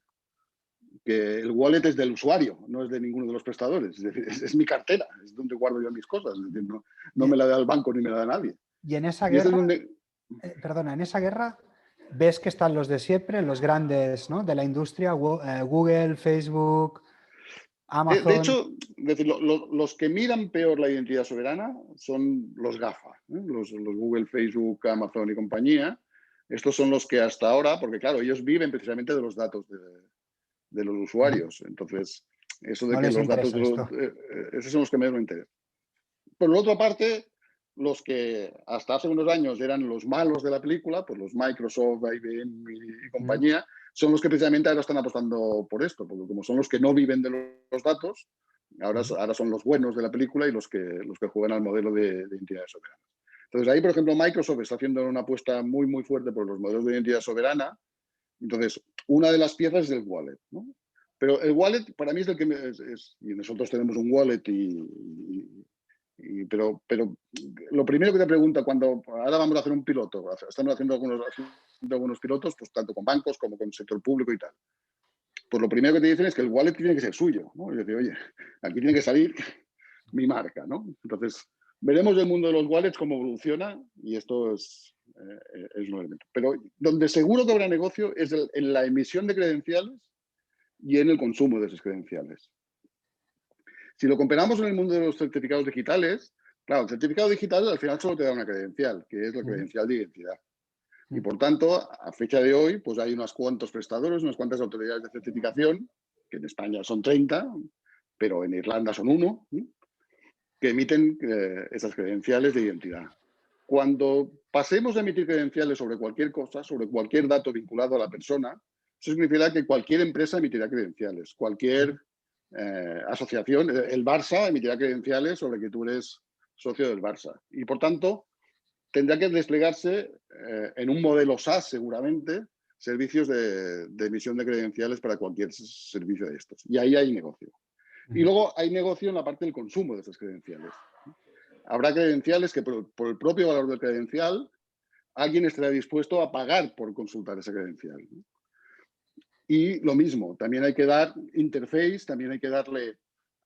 que el wallet es del usuario, no es de ninguno de los prestadores. Es decir, es mi cartera, es donde guardo yo mis cosas. Es decir, no me la da el banco ni me la da nadie. Y en esa guerra, perdona, en esa guerra ves que están los de siempre, los grandes, ¿no?, de la industria, Google, Facebook, Amazon. De hecho, decir, los que miran peor la identidad soberana son los GAFA, ¿eh? Los Google, Facebook, Amazon y compañía. Estos son los que hasta ahora, porque claro, ellos viven precisamente de los datos de los usuarios. Entonces, eso de no que les los datos, esos son los que menos me interesan. Por la otra parte, los que hasta hace unos años eran los malos de la película, pues los Microsoft, IBM y compañía, son los que precisamente ahora están apostando por esto, porque como son los que no viven de los datos, ahora son los buenos de la película y los que juegan al modelo de identidades soberanas. Entonces ahí, por ejemplo, Microsoft está haciendo una apuesta muy, muy fuerte por los modelos de identidad soberana. Entonces, una de las piezas es el wallet, ¿no? Pero el wallet para mí es el que y nosotros tenemos un wallet pero lo primero que te pregunta cuando ahora vamos a hacer un piloto, estamos haciendo algunos pilotos, pues tanto con bancos como con el sector público y tal. Pues lo primero que te dicen es que el wallet tiene que ser suyo, ¿no? Y decir, oye, aquí tiene que salir mi marca, ¿no? Entonces, veremos el mundo de los wallets cómo evoluciona, y esto es un elemento. Pero donde seguro que habrá negocio es en la emisión de credenciales y en el consumo de esas credenciales. Si lo comparamos en el mundo de los certificados digitales, claro, el certificado digital al final solo te da una credencial, que es la credencial de identidad. Y por tanto, a fecha de hoy, pues hay unos cuantos prestadores, unas cuantas autoridades de certificación, que en España son 30, pero en Irlanda son 1, que emiten esas credenciales de identidad. Cuando pasemos a emitir credenciales sobre cualquier cosa, sobre cualquier dato vinculado a la persona, eso significará que cualquier empresa emitirá credenciales, cualquier asociación, el Barça emitirá credenciales sobre que tú eres socio del Barça. Y por tanto, tendrá que desplegarse en un modelo SaaS seguramente, servicios de emisión de credenciales para cualquier servicio de estos. Y ahí hay negocio. Y luego hay negocio en la parte del consumo de esas credenciales. Habrá credenciales que por el propio valor del credencial, alguien estará dispuesto a pagar por consultar esa credencial. Y lo mismo, también hay que dar interface, también hay que darle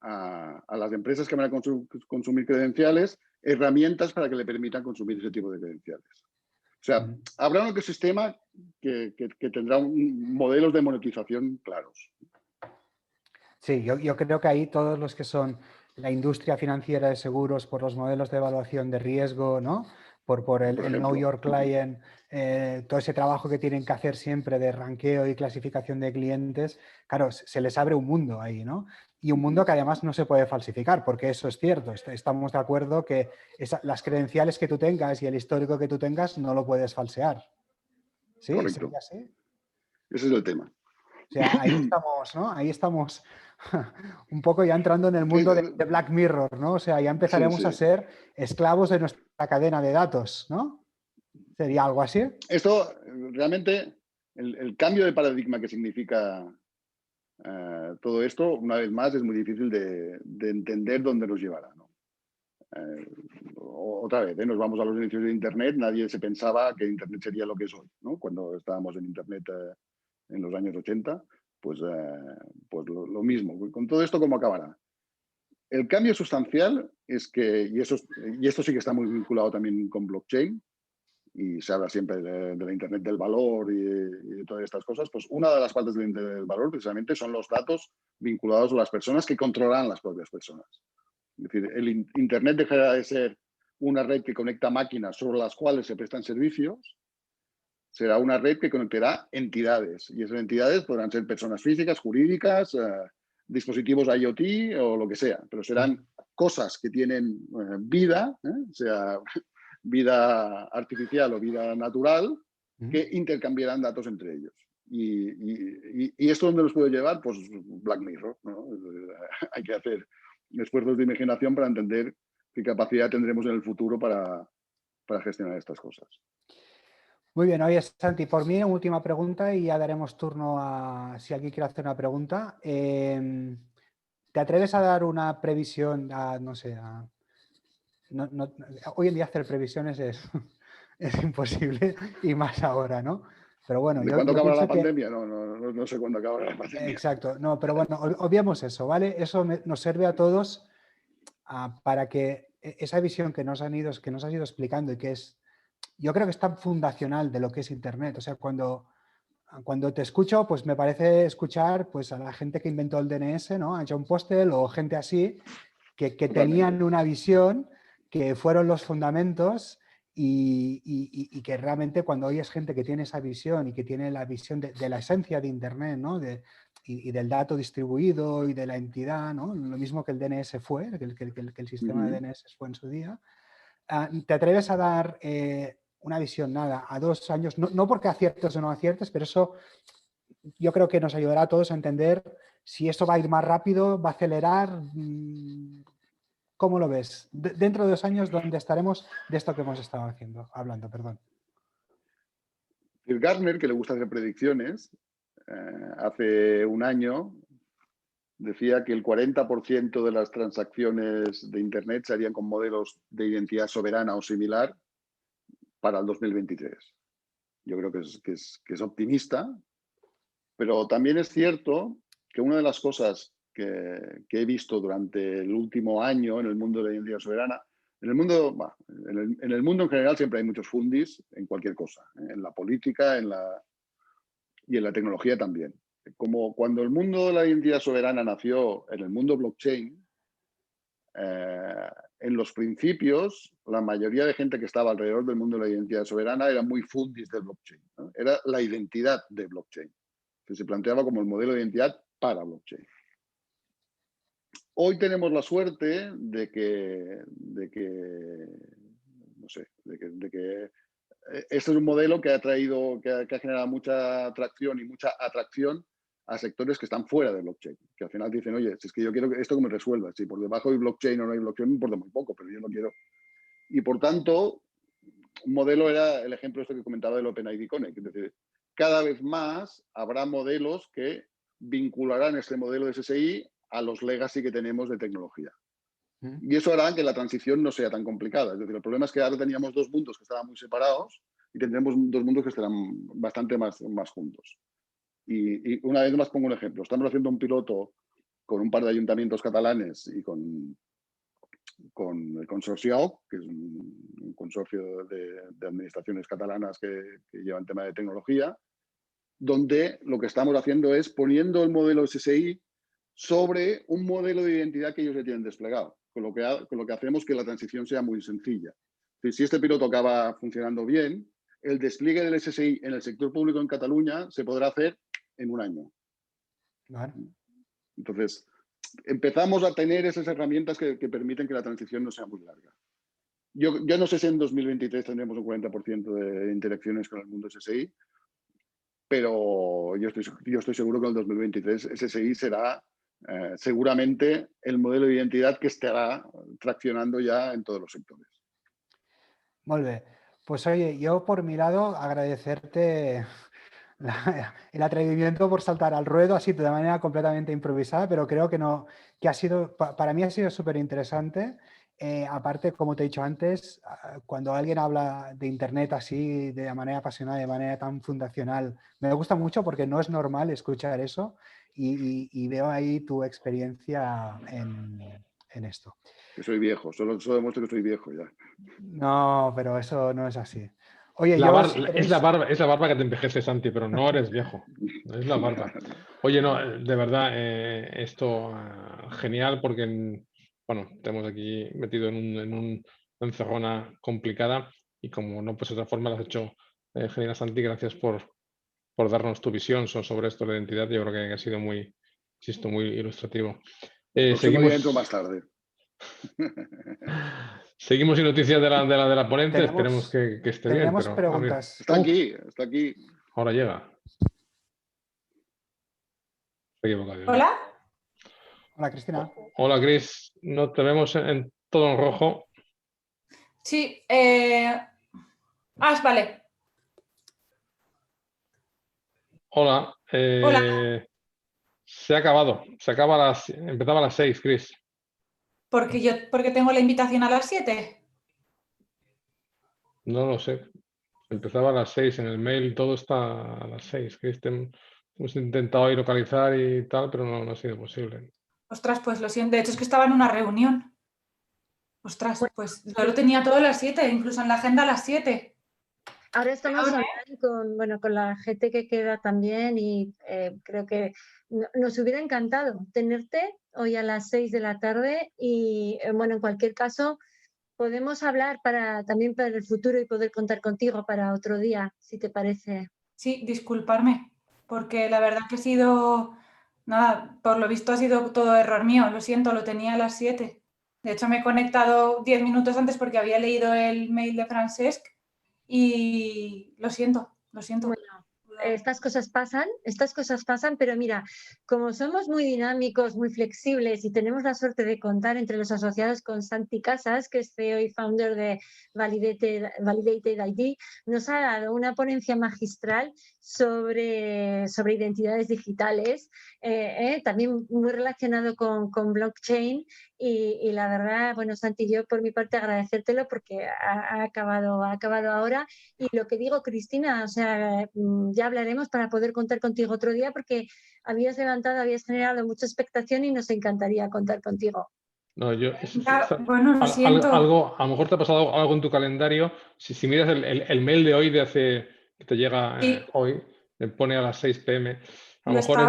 a las empresas que van a consumir credenciales herramientas para que le permitan consumir ese tipo de credenciales. O sea, habrá un ecosistema que tendrá modelos de monetización claros. Sí, yo creo que ahí todos los que son la industria financiera de seguros, por los modelos de evaluación de riesgo, ¿no? Por el Know Your Client, todo ese trabajo que tienen que hacer siempre de ranqueo y clasificación de clientes, claro, se les abre un mundo ahí, ¿no? Y un mundo que además no se puede falsificar, porque eso es cierto. Estamos de acuerdo que las credenciales que tú tengas y el histórico que tú tengas no lo puedes falsear. ¿Sí? Correcto. ¿Sería así? Ese es el tema. O sea, ahí estamos, ¿no? Ahí estamos un poco ya entrando en el mundo de Black Mirror, ¿no? O sea, ya empezaremos Sí. a ser esclavos de nuestra cadena de datos, ¿no? ¿Sería algo así? Esto, realmente, el cambio de paradigma que significa todo esto, una vez más, es muy difícil de entender dónde nos llevará, ¿no? Otra vez, nos vamos a los inicios de Internet, nadie se pensaba que Internet sería lo que es hoy, ¿no? Cuando estábamos en Internet en los años 80, pues lo mismo. Con todo esto, ¿cómo acabará? El cambio sustancial es que, y esto sí que está muy vinculado también con blockchain, y se habla siempre de la Internet del valor y de todas estas cosas, pues una de las partes del Internet del valor precisamente son los datos vinculados a las personas que controlan las propias personas. Es decir, el Internet dejará de ser una red que conecta máquinas sobre las cuales se prestan servicios, será una red que conectará entidades, y esas entidades podrán ser personas físicas, jurídicas, dispositivos IoT o lo que sea, pero serán cosas que tienen vida, sea vida artificial o vida natural, que intercambiarán datos entre ellos. ¿Y esto dónde nos puede llevar? Pues Black Mirror, ¿no? Hay que hacer esfuerzos de imaginación para entender qué capacidad tendremos en el futuro para gestionar estas cosas. Muy bien, oye Santi, por mí última pregunta y ya daremos turno a si alguien quiere hacer una pregunta. ¿Te atreves a dar una previsión no sé, hoy en día hacer previsiones es imposible y más ahora, ¿no? Pero bueno, ¿De cuándo acabará la pandemia? No sé cuándo acabará la pandemia. Exacto, no, pero bueno, obviamos eso, ¿vale? Eso nos sirve a todos para que esa visión que nos has ido explicando y que es, yo creo que es tan fundacional de lo que es Internet. O sea, cuando te escucho, pues me parece escuchar pues, a la gente que inventó el DNS, ¿no? A John Postel o gente así, que tenían una visión, que fueron los fundamentos y que realmente cuando oyes gente que tiene esa visión y que tiene la visión de la esencia de Internet, ¿no? Y del dato distribuido y de la entidad, ¿no? Lo mismo que el DNS fue, que el sistema de DNS fue en su día. ¿Te atreves a dar una visión, nada, a 2 años? No porque aciertes o no aciertes, pero eso yo creo que nos ayudará a todos a entender si esto va a ir más rápido, va a acelerar. ¿Cómo lo ves? Dentro de 2 años, ¿dónde estaremos de esto que hemos estado hablando? Perdón. Phil Gartner, que le gusta hacer predicciones, hace un año decía que el 40% de las transacciones de Internet se harían con modelos de identidad soberana o similar para el 2023. Yo creo que es optimista, pero también es cierto que una de las cosas que he visto durante el último año en el mundo de la identidad soberana, en el mundo en general siempre hay muchos fundis en cualquier cosa, en la política y en la tecnología también. Como cuando el mundo de la identidad soberana nació en el mundo blockchain, en los principios, la mayoría de gente que estaba alrededor del mundo de la identidad soberana eran muy fundis del blockchain, ¿no? Era la identidad de blockchain, que se planteaba como el modelo de identidad para blockchain. Hoy tenemos la suerte de que este es un modelo que ha generado mucha atracción y mucha atracción a sectores que están fuera de blockchain, que al final dicen, oye, si es que yo quiero esto que me resuelva, si por debajo hay blockchain o no hay blockchain, me importa muy poco, pero yo no quiero. Y por tanto, un modelo era el ejemplo este que comentaba del OpenID Connect, es decir, cada vez más habrá modelos que vincularán este modelo de SSI a los legacy que tenemos de tecnología. Y eso hará que la transición no sea tan complicada. Es decir, el problema es que ahora teníamos 2 mundos que estaban muy separados y tendremos 2 mundos que estarán bastante más juntos. Y una vez más pongo un ejemplo. Estamos haciendo un piloto con un par de ayuntamientos catalanes y con el consorcio, que es un consorcio de administraciones catalanas que llevan tema de tecnología, donde lo que estamos haciendo es poniendo el modelo SSI sobre un modelo de identidad que ellos ya tienen desplegado, con lo que hacemos que la transición sea muy sencilla. Si este piloto acaba funcionando bien, el despliegue del SSI en el sector público en Cataluña se podrá hacer en un año. Vale. Entonces, empezamos a tener esas herramientas que permiten que la transición no sea muy larga. Yo no sé si en 2023 tendremos un 40% de interacciones con el mundo SSI, pero yo estoy seguro que en el 2023 SSI será seguramente el modelo de identidad que estará traccionando ya en todos los sectores. Muy bien. Pues oye, yo por mi lado agradecerte el atrevimiento por saltar al ruedo así de manera completamente improvisada, pero creo que no, que ha sido, para mí ha sido súper interesante. Aparte, como te he dicho antes, cuando alguien habla de Internet así, de manera apasionada, de manera tan fundacional, me gusta mucho porque no es normal escuchar eso y veo ahí tu experiencia en esto. Que soy viejo, solo demuestro que soy viejo ya. No, pero eso no es así. Oye, Es la barba que te envejece, Santi, pero no eres viejo. Es la barba. Oye, no, de verdad, esto genial porque, bueno, te hemos aquí metido en una encerrona complicada y como no pues de otra forma lo has hecho genial, Santi. Gracias por darnos tu visión sobre esto de la identidad. Yo creo que ha sido muy, insisto, muy ilustrativo. Seguimos dentro más tarde. Seguimos sin noticias de la ponente, esperemos que esté bien. Tenemos Pero, preguntas. Está aquí. Ahora llega. Hola. Hola, Cristina. Hola, Cris. No te vemos en todo en rojo. Sí. Vale. Hola. Hola. Se ha acabado. Empezaba a las 6, Cris. Porque tengo la invitación a las 7. No lo sé. Empezaba a las 6 en el mail, todo está a las 6. Cris, hemos intentado ahí localizar y tal, pero no ha sido posible. Ostras, pues lo siento. De hecho, es que estaba en una reunión. Ostras, pues yo lo tenía todo a las 7, incluso en la agenda a las 7. Ahora estamos hablando con la gente que queda también y creo que nos hubiera encantado tenerte hoy a las 6 de la tarde y en cualquier caso podemos hablar también para el futuro y poder contar contigo para otro día, si te parece. Sí, disculparme, porque la verdad que ha sido, nada, por lo visto ha sido todo error mío, lo siento, lo tenía a las 7. De hecho, me he conectado 10 minutos antes porque había leído el mail de Francesc y lo siento. Bueno, estas cosas pasan, pero mira, como somos muy dinámicos, muy flexibles y tenemos la suerte de contar entre los asociados con Santi Casas, que es CEO y founder de Validated ID, nos ha dado una ponencia magistral sobre identidades digitales, también muy relacionado con blockchain y la verdad, bueno, Santi, yo por mi parte agradecértelo porque ha acabado ahora. Y lo que digo, Cristina, o sea, ya hablaremos para poder contar contigo otro día porque habías generado mucha expectación y nos encantaría contar contigo. No, bueno, lo siento. A lo mejor te ha pasado algo en tu calendario. Si miras el mail de hoy, que te llega hoy, me pone a las 6 p.m. A lo mejor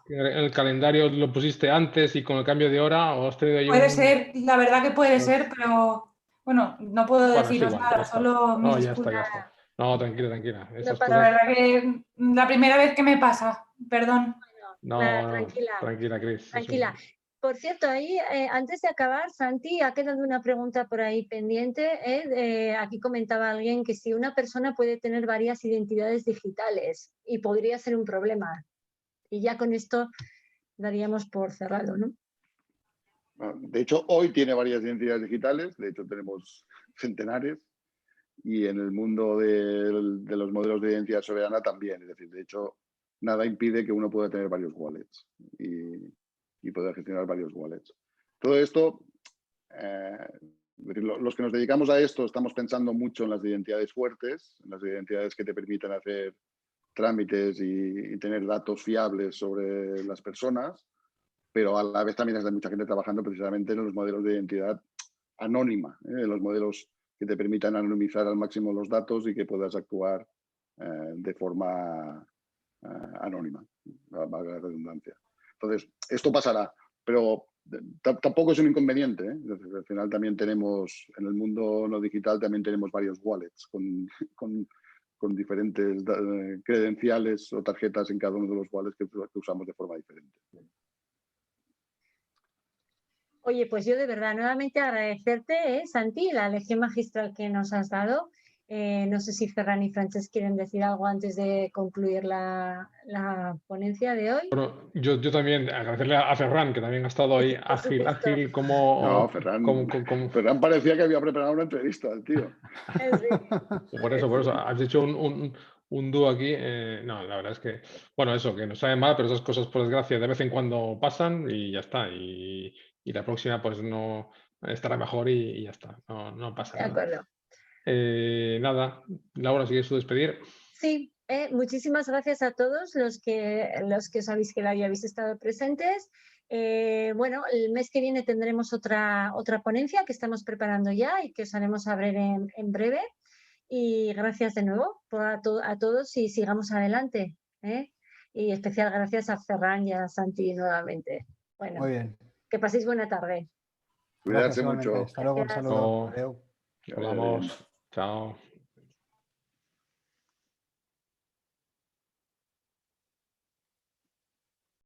en el calendario lo pusiste antes y con el cambio de hora o has tenido ahí Puede ser, la verdad que puede ser, pero bueno, no puedo deciros nada, solo mis disculpas. Ya está. No, tranquila. La verdad que la primera vez que me pasa, perdón. Tranquila, Cris. Tranquila. Por cierto, ahí, antes de acabar, Santi, ha quedado una pregunta por ahí pendiente. Aquí comentaba alguien que si una persona puede tener varias identidades digitales y podría ser un problema. Y ya con esto daríamos por cerrado, ¿no? De hecho, hoy tiene varias identidades digitales, de hecho tenemos centenares, y en el mundo de los modelos de identidad soberana también. Es decir, de hecho, nada impide que uno pueda tener varios wallets y poder gestionar varios wallets. Todo esto, los que nos dedicamos a esto estamos pensando mucho en las identidades fuertes, en las identidades que te permiten hacer trámites y tener datos fiables sobre las personas, pero a la vez también hay mucha gente trabajando precisamente en los modelos de identidad anónima, en los modelos que te permitan anonimizar al máximo los datos y que puedas actuar de forma anónima, valga la redundancia. Entonces, esto pasará, pero tampoco es un inconveniente, ¿eh? Al final también tenemos, en el mundo no digital, también tenemos varios wallets con diferentes credenciales o tarjetas en cada uno de los wallets que usamos de forma diferente. Oye, pues yo de verdad nuevamente agradecerte, Santi, la lección magistral que nos has dado. No sé si Ferran y Francesc quieren decir algo antes de concluir la ponencia de hoy. Bueno, yo también agradecerle a Ferran, que también ha estado ahí Por supuesto. ágil como... No, Ferran parecía que había preparado una entrevista, el tío. Sí. Por eso, has hecho un dúo aquí. No, la verdad es que, bueno, eso, que nos sabe mal, pero esas cosas, por desgracia, de vez en cuando pasan y ya está. Y la próxima, pues no estará mejor y ya está. No pasa De nada. acuerdo. Nada, Laura, si quieres tú despedir. Sí, muchísimas gracias a todos los que os habéis quedado y habéis estado presentes. Bueno, el mes que viene tendremos otra ponencia que estamos preparando ya y que os haremos saber en breve. Y gracias de nuevo a todos y sigamos adelante. Y especial gracias a Ferran y a Santi nuevamente. Bueno, Muy bien. que paséis buena tarde. Cuidarse Gracias, mucho. igualmente. Hasta luego, un Gracias. saludo. No. Adeu. Que vaya Hablamos. bien. Chao.